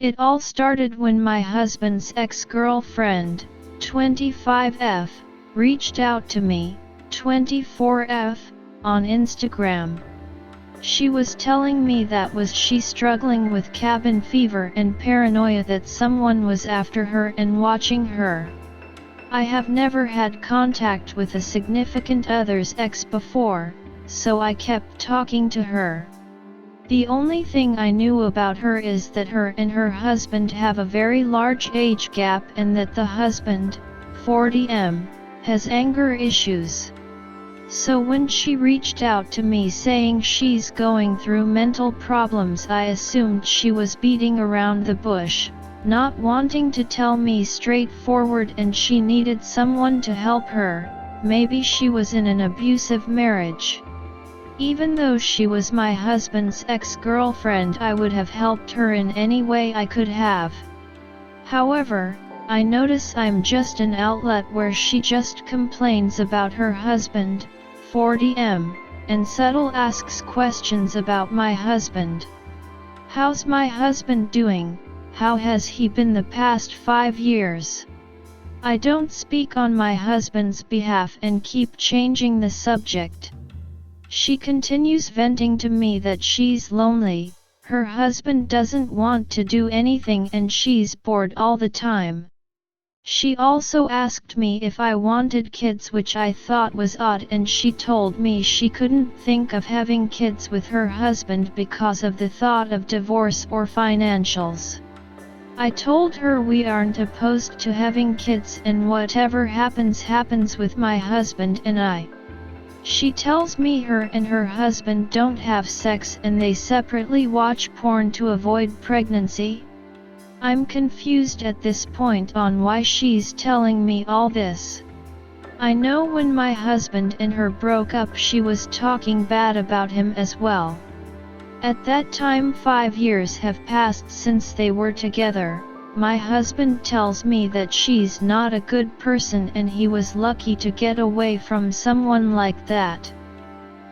It all started when my husband's ex-girlfriend, 25F, reached out to me, 24F, on Instagram. She was telling me that she struggling with cabin fever and paranoia that someone was after her and watching her. I have never had contact with a significant other's ex before, so I kept talking to her. The only thing I knew about her is that her and her husband have a very large age gap and that the husband, 40M, has anger issues. So when she reached out to me saying she's going through mental problems, I assumed she was beating around the bush, not wanting to tell me straightforward, and she needed someone to help her. Maybe she was in an abusive marriage. Even though she was my husband's ex-girlfriend, I would have helped her in any way I could have. However, I notice I'm just an outlet where she just complains about her husband, 40M, and subtle asks questions about my husband. How's my husband doing? How has he been the past 5 years? I don't speak on my husband's behalf and keep changing the subject. She continues venting to me that she's lonely, her husband doesn't want to do anything and she's bored all the time. She also asked me if I wanted kids, which I thought was odd, and she told me she couldn't think of having kids with her husband because of the thought of divorce or financials. I told her we aren't opposed to having kids and whatever happens happens with my husband and I. She tells me her and her husband don't have sex and they separately watch porn to avoid pregnancy. I'm confused at this point on why she's telling me all this. I know when my husband and her broke up she was talking bad about him as well. At that time 5 years have passed since they were together. My husband tells me that she's not a good person and he was lucky to get away from someone like that.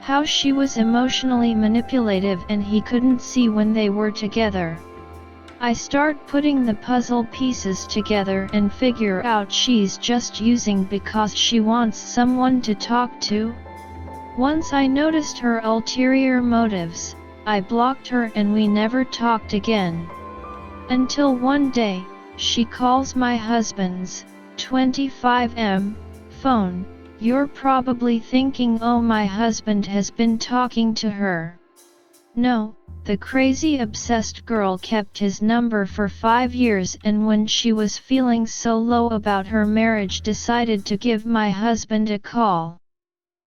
How she was emotionally manipulative and he couldn't see when they were together. I start putting the puzzle pieces together and figure out she's just using because she wants someone to talk to. Once I noticed her ulterior motives, I blocked her and we never talked again. Until one day, she calls my husband's, 25M, phone. You're probably thinking, oh, my husband has been talking to her. No, the crazy obsessed girl kept his number for 5 years, and when she was feeling so low about her marriage decided to give my husband a call.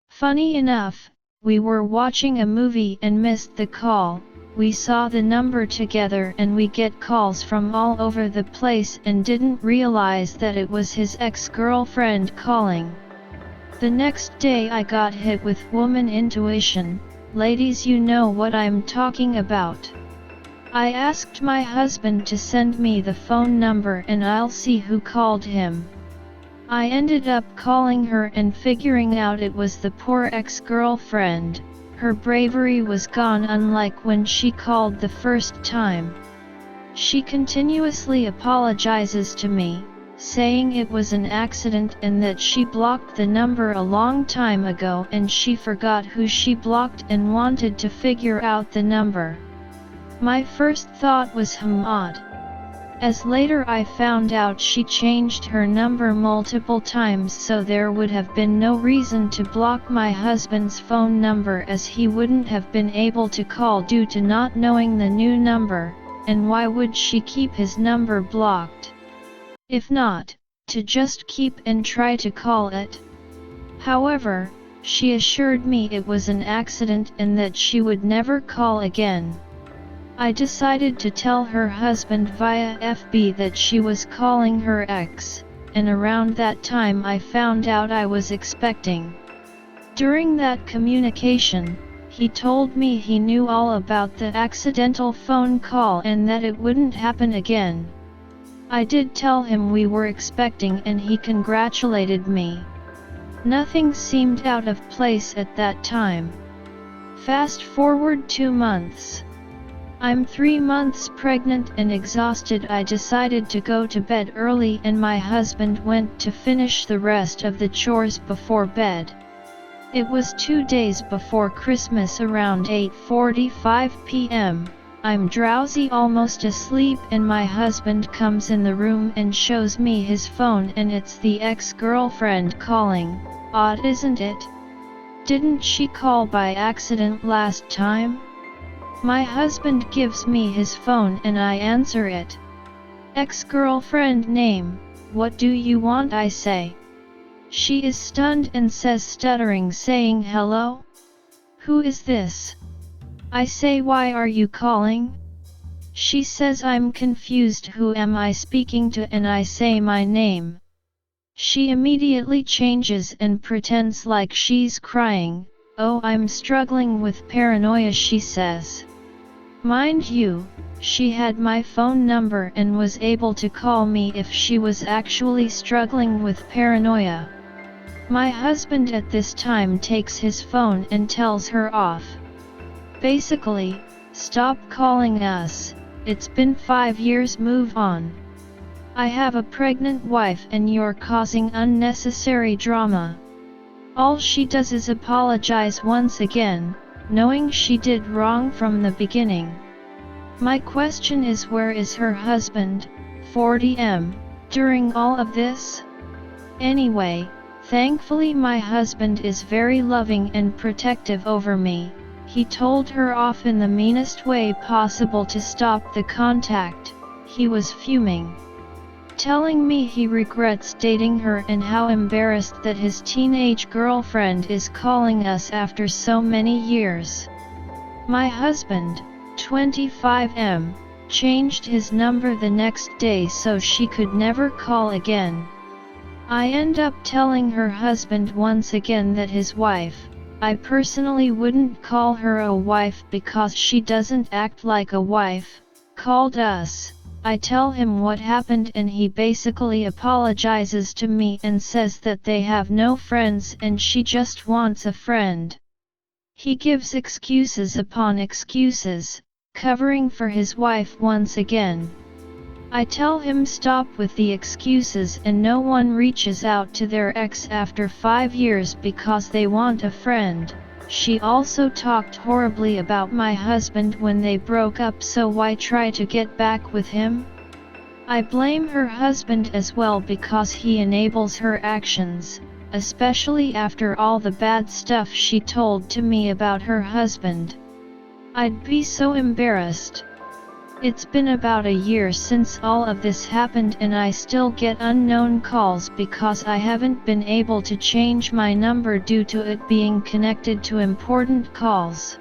Funny enough, we were watching a movie and missed the call. We saw the number together and we get calls from all over the place and didn't realize that it was his ex-girlfriend calling. The next day I got hit with woman intuition. Ladies, you know what I'm talking about. I asked my husband to send me the phone number and I'll see who called him. I ended up calling her and figuring out it was the poor ex-girlfriend. Her bravery was gone, unlike when she called the first time. She continuously apologizes to me, saying it was an accident and that she blocked the number a long time ago and she forgot who she blocked and wanted to figure out the number. My first thought was odd. As later I found out she changed her number multiple times, so there would have been no reason to block my husband's phone number, as he wouldn't have been able to call due to not knowing the new number, and why would she keep his number blocked? If not, to just keep and try to call it. However, she assured me it was an accident and that she would never call again. I decided to tell her husband via FB that she was calling her ex, and around that time I found out I was expecting. During that communication, he told me he knew all about the accidental phone call and that it wouldn't happen again. I did tell him we were expecting and he congratulated me. Nothing seemed out of place at that time. Fast forward 2 months. I'm 3 months pregnant and exhausted. I decided to go to bed early and my husband went to finish the rest of the chores before bed. It was 2 days before Christmas around 8:45 p.m. I'm drowsy, almost asleep, and my husband comes in the room and shows me his phone, and it's the ex-girlfriend calling. Odd, isn't it? Didn't she call by accident last time? My husband gives me his phone and I answer it. Ex-girlfriend name, what do you want, I say. She is stunned and says, stuttering, saying, hello? Who is this? I say, why are you calling? She says, I'm confused, who am I speaking to? And I say my name. She immediately changes and pretends like she's crying. Oh, I'm struggling with paranoia, she says. Mind you, she had my phone number and was able to call me if she was actually struggling with paranoia. My husband at this time takes his phone and tells her off. Basically, stop calling us, it's been 5 years, move on. I have a pregnant wife and you're causing unnecessary drama. All she does is apologize once again, knowing she did wrong from the beginning. My question is, where is her husband, 40M, during all of this? Anyway, thankfully my husband is very loving and protective over me. He told her off in the meanest way possible to stop the contact. He was fuming, telling me he regrets dating her and how embarrassed that his teenage girlfriend is calling us after so many years. My husband, 25M, changed his number the next day so she could never call again. I end up telling her husband once again that his wife, I personally wouldn't call her a wife because she doesn't act like a wife, called us. I tell him what happened and he basically apologizes to me and says that they have no friends and she just wants a friend. He gives excuses upon excuses, covering for his wife once again. I tell him stop with the excuses and no one reaches out to their ex after 5 years because they want a friend. She also talked horribly about my husband when they broke up, so why try to get back with him? I blame her husband as well because he enables her actions, especially after all the bad stuff she told to me about her husband. I'd be so embarrassed. It's been about a year since all of this happened and I still get unknown calls because I haven't been able to change my number due to it being connected to important calls.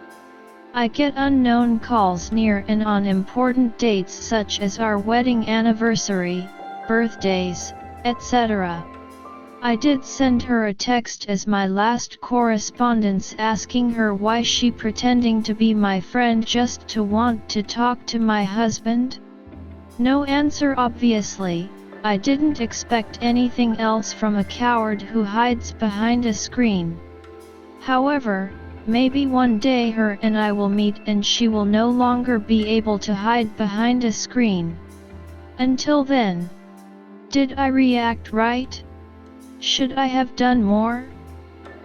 I get unknown calls near and on important dates such as our wedding anniversary, birthdays, etc. I did send her a text as my last correspondence asking her why she pretending to be my friend just to want to talk to my husband? No answer obviously. I didn't expect anything else from a coward who hides behind a screen. However, maybe one day her and I will meet and she will no longer be able to hide behind a screen. Until then, did I react right? Should I have done more?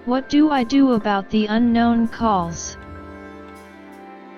What do I do about the unknown calls?